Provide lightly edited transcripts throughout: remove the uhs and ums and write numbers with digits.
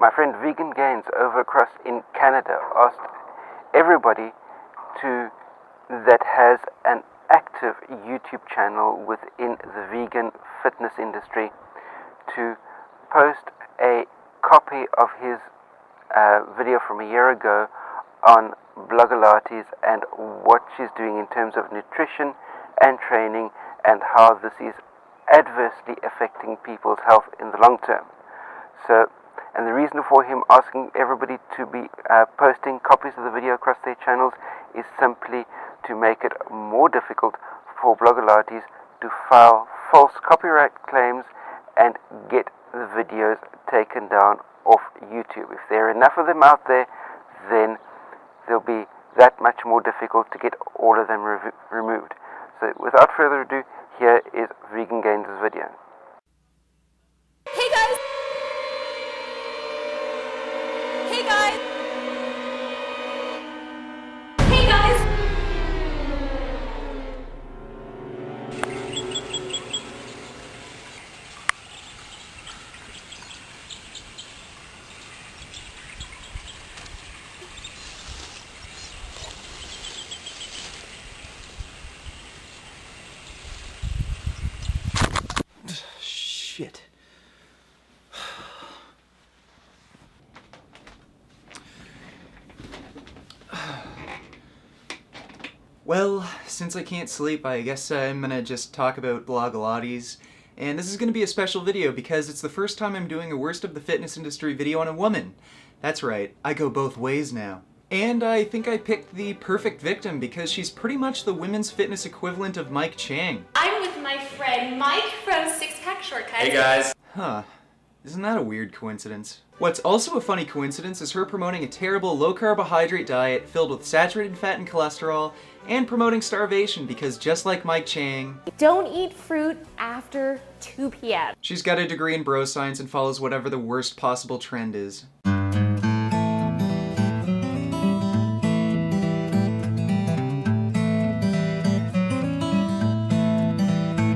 My friend Vegan Gains over across in Canada asked everybody that has an active YouTube channel within the vegan fitness industry to post a copy of his video from a year ago on Blogalates and what she's doing in terms of nutrition and training and how this is adversely affecting people's health in the long term. And the reason for him asking everybody to be posting copies of the video across their channels is simply to make it more difficult for Blogalates to file false copyright claims and get the videos taken down off YouTube. If there are enough of them out there, then they'll be that much more difficult to get all of them removed. So without further ado, here is Vegan Gains' video. Hey guys! Hey guys! Hey guys! Shit. Well, since I can't sleep, I guess I'm gonna just talk about Blogalates. And this is gonna be a special video because it's the first time I'm doing a worst of the fitness industry video on a woman. That's right, I go both ways now. And I think I picked the perfect victim because she's pretty much the women's fitness equivalent of Mike Chang. I'm with my friend Mike from Six Pack Shortcuts. Hey guys! Huh. Isn't that a weird coincidence? What's also a funny coincidence is her promoting a terrible low-carbohydrate diet filled with saturated fat and cholesterol, and promoting starvation because just like Mike Chang, Don't eat fruit after 2 p.m. she's got a degree in bro science and follows whatever the worst possible trend is.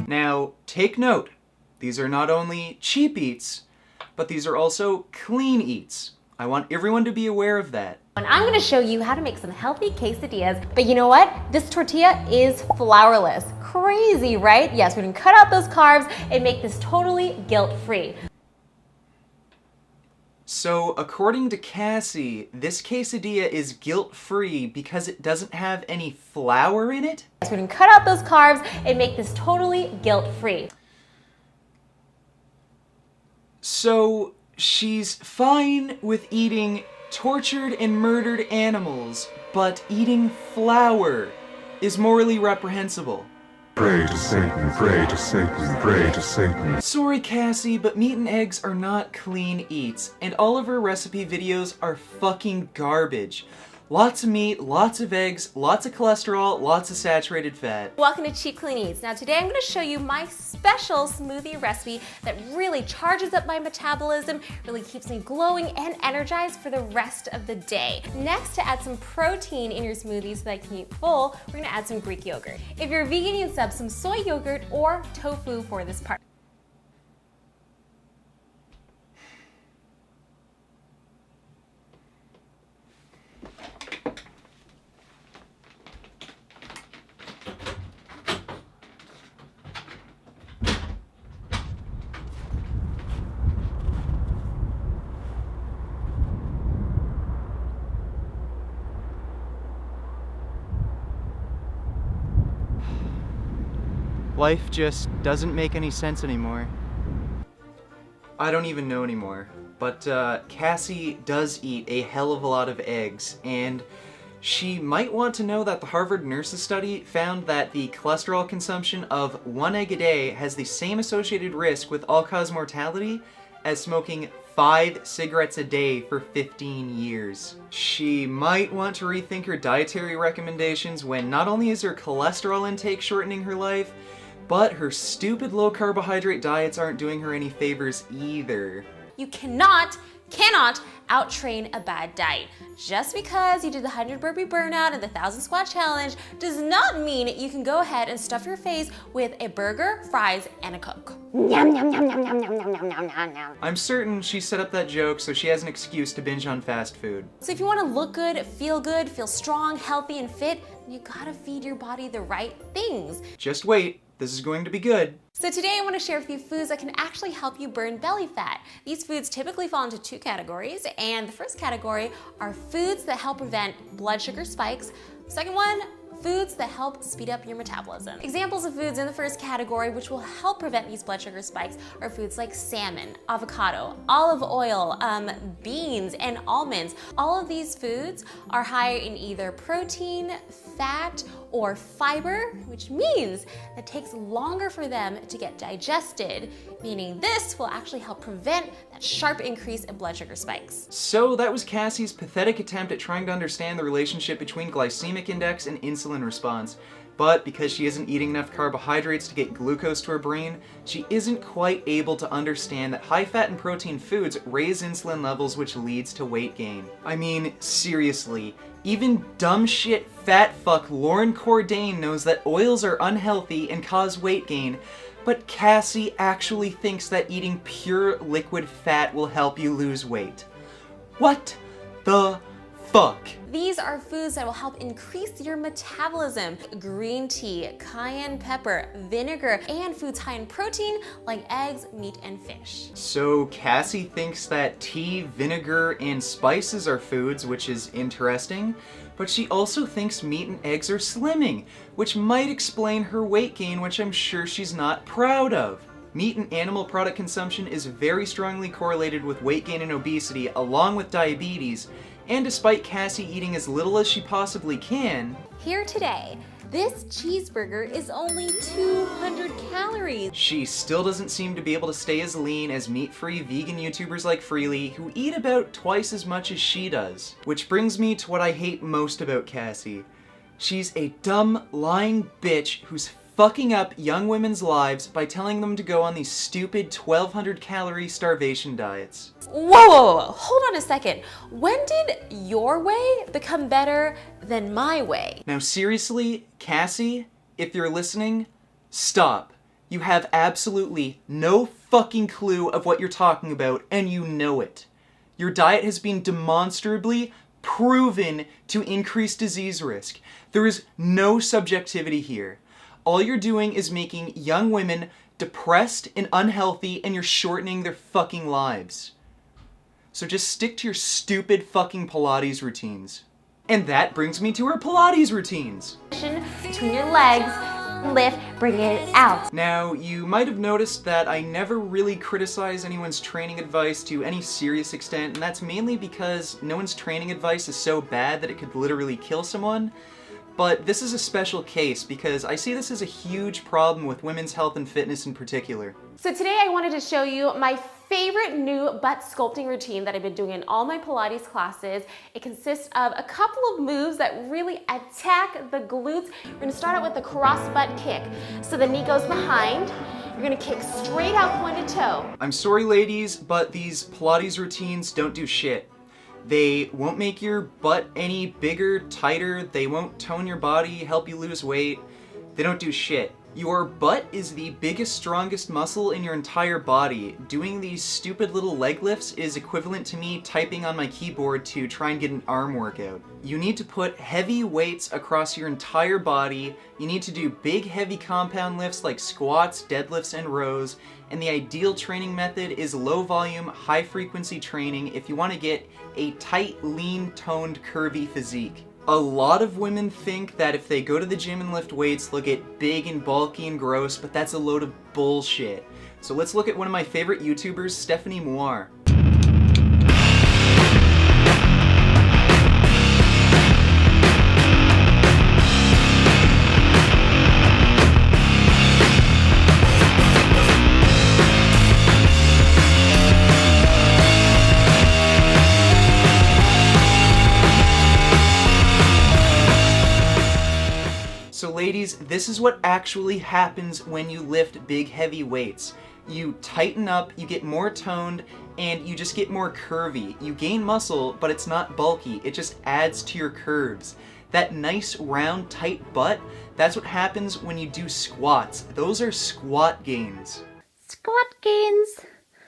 Now, take note. These are not only cheap eats, but these are also clean eats. I want everyone to be aware of that. And I'm gonna show you how to make some healthy quesadillas. But you know what? This tortilla is flourless. Crazy, right? Yes, we can cut out those carbs and make this totally guilt-free. So, according to Cassie, this quesadilla is guilt-free because it doesn't have any flour in it? Yes, we can cut out those carbs and make this totally guilt-free. So, she's fine with eating tortured and murdered animals, but eating flour is morally reprehensible. Pray to Satan, pray to Satan, pray to Satan. Sorry, Cassie, but meat and eggs are not clean eats, and all of her recipe videos are fucking garbage. Lots of meat, lots of eggs, lots of cholesterol, lots of saturated fat. Welcome to Cheap Clean Eats. Now today I'm going to show you my special smoothie recipe that really charges up my metabolism, really keeps me glowing and energized for the rest of the day. Next, to add some protein in your smoothie so that I can eat full, we're going to add some Greek yogurt. If you're a vegan, you can sub some soy yogurt or tofu for this part. Life just doesn't make any sense anymore. I don't even know anymore, but Cassie does eat a hell of a lot of eggs, and she might want to know that the Harvard Nurses study found that the cholesterol consumption of 1 egg a day has the same associated risk with all-cause mortality as smoking 5 cigarettes a day for 15 years. She might want to rethink her dietary recommendations when not only is her cholesterol intake shortening her life, but her stupid low-carbohydrate diets aren't doing her any favors either. You cannot out-train a bad diet. Just because you did the 100 burpee burnout and the 1,000 squat challenge does not mean you can go ahead and stuff your face with a burger, fries, and a Coke. Yum, yum, yum, yum, yum, yum, yum, yum, yum, yum, yum. I'm certain she set up that joke so she has an excuse to binge on fast food. So if you want to look good, feel strong, healthy, and fit, you gotta feed your body the right things. Just wait, this is going to be good. So today I want to share with you foods that can actually help you burn belly fat. These foods typically fall into two categories, and the first category are foods that help prevent blood sugar spikes. Second one, foods that help speed up your metabolism. Examples of foods in the first category which will help prevent these blood sugar spikes are foods like salmon, avocado, olive oil, beans, and almonds. All of these foods are high in either protein, fat, or fiber, which means that it takes longer for them to get digested, meaning this will actually help prevent that sharp increase in blood sugar spikes. So that was Cassie's pathetic attempt at trying to understand the relationship between glycemic index and insulin response. But because she isn't eating enough carbohydrates to get glucose to her brain, she isn't quite able to understand that high fat and protein foods raise insulin levels, which leads to weight gain. I mean, seriously, even dumb shit fat fuck Lauren Cordain knows that oils are unhealthy and cause weight gain, but Cassie actually thinks that eating pure liquid fat will help you lose weight. What the fuck? These are foods that will help increase your metabolism. Green tea, cayenne pepper, vinegar, and foods high in protein like eggs, meat, and fish. So Cassie thinks that tea, vinegar, and spices are foods, which is interesting, but she also thinks meat and eggs are slimming, which might explain her weight gain, which I'm sure she's not proud of. Meat and animal product consumption is very strongly correlated with weight gain and obesity, along with diabetes, and despite Cassie eating as little as she possibly can, here today, this cheeseburger is only 200 calories. She still doesn't seem to be able to stay as lean as meat-free vegan YouTubers like Freely, who eat about twice as much as she does. Which brings me to what I hate most about Cassie. She's a dumb, lying bitch who's fucking up young women's lives by telling them to go on these stupid 1,200 calorie starvation diets. Whoa, hold on a second. When did your way become better than my way? Now seriously, Cassie, if you're listening, stop. You have absolutely no fucking clue of what you're talking about, and you know it. Your diet has been demonstrably proven to increase disease risk. There is no subjectivity here. All you're doing is making young women depressed and unhealthy, and you're shortening their fucking lives. So just stick to your stupid fucking Pilates routines. And that brings me to her Pilates routines. Between your legs, lift, bring it out. Now, you might have noticed that I never really criticize anyone's training advice to any serious extent, and that's mainly because no one's training advice is so bad that it could literally kill someone. But this is a special case because I see this as a huge problem with women's health and fitness in particular. So today I wanted to show you my favorite new butt sculpting routine that I've been doing in all my Pilates classes. It consists of a couple of moves that really attack the glutes. We're gonna start out with the cross butt kick. So the knee goes behind. You're gonna kick straight out pointed toe. I'm sorry ladies, but these Pilates routines don't do shit. They won't make your butt any bigger, tighter, they won't tone your body, help you lose weight. They don't do shit. Your butt is the biggest, strongest muscle in your entire body. Doing these stupid little leg lifts is equivalent to me typing on my keyboard to try and get an arm workout. You need to put heavy weights across your entire body. You need to do big, heavy compound lifts like squats, deadlifts, and rows. And the ideal training method is low volume, high frequency training if you want to get a tight, lean, toned, curvy physique. A lot of women think that if they go to the gym and lift weights, they'll get big and bulky and gross, but that's a load of bullshit. So let's look at one of my favorite YouTubers, Stephanie Moir. So ladies, this is what actually happens when you lift big heavy weights. You tighten up, you get more toned, and you just get more curvy. You gain muscle, but it's not bulky. It just adds to your curves. That nice, round, tight butt, that's what happens when you do squats. Those are squat gains. Squat gains.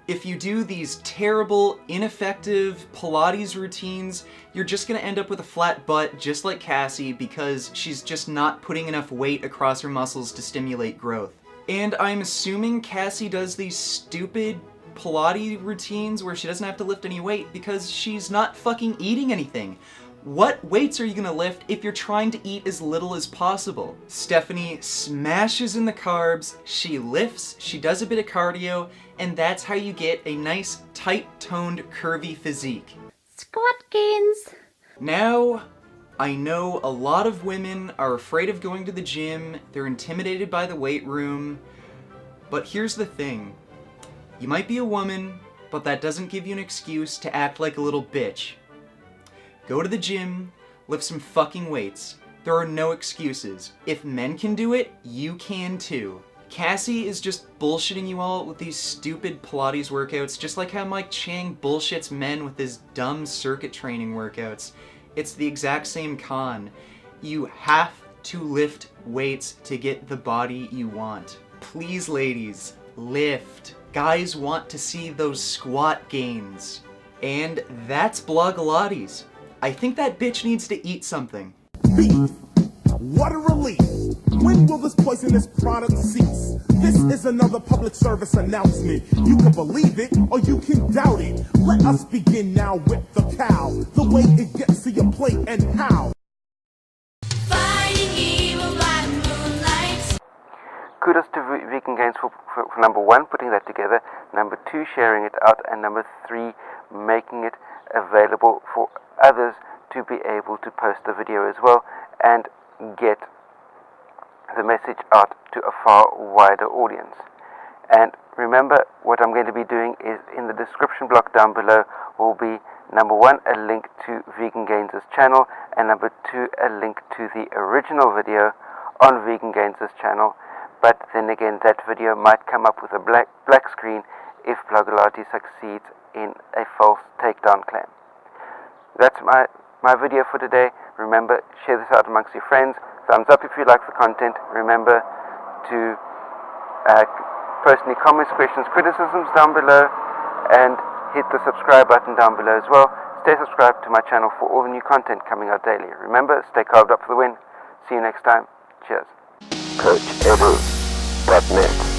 If you do these terrible, ineffective Pilates routines, you're just gonna end up with a flat butt just like Cassie because she's just not putting enough weight across her muscles to stimulate growth. And I'm assuming Cassie does these stupid Pilates routines where she doesn't have to lift any weight because she's not fucking eating anything. What weights are you gonna lift if you're trying to eat as little as possible? Stephanie smashes in the carbs, she lifts, she does a bit of cardio, and that's how you get a nice, tight-toned, curvy physique. Squat gains. Now, I know a lot of women are afraid of going to the gym, they're intimidated by the weight room, but here's the thing. You might be a woman, but that doesn't give you an excuse to act like a little bitch. Go to the gym, lift some fucking weights. There are no excuses. If men can do it, you can too. Cassie is just bullshitting you all with these stupid Pilates workouts, just like how Mike Chang bullshits men with his dumb circuit training workouts. It's the exact same con. You have to lift weights to get the body you want. Please, ladies, lift. Guys want to see those squat gains. And that's Blogalates. I think that bitch needs to eat something. Beef. What a relief. When will this poisonous product cease? This is another public service announcement. You can believe it or you can doubt it. Let us begin now with the cow. The way it gets to your plate and how. Fighting evil by moonlight. Kudos to Vegan Gains for number 1, putting that together, number 2, sharing it out, and number 3, making it available for others to be able to post the video as well and get the message out to a far wider audience. And remember, what I'm going to be doing is in the description block down below will be number 1, a link to Vegan Gains' channel, and number 2, a link to the original video on Vegan Gains' channel. But then again, that video might come up with a black screen if Blogalates succeeds in a false takedown claim. That's my video for today. Remember, share this out amongst your friends. Thumbs up if you like the content. Remember to post any comments, questions, criticisms down below, and hit the subscribe button down below as well. Stay subscribed to my channel for all the new content coming out daily. Remember, stay carved up for the win. See you next time. Cheers. CoachEdu.net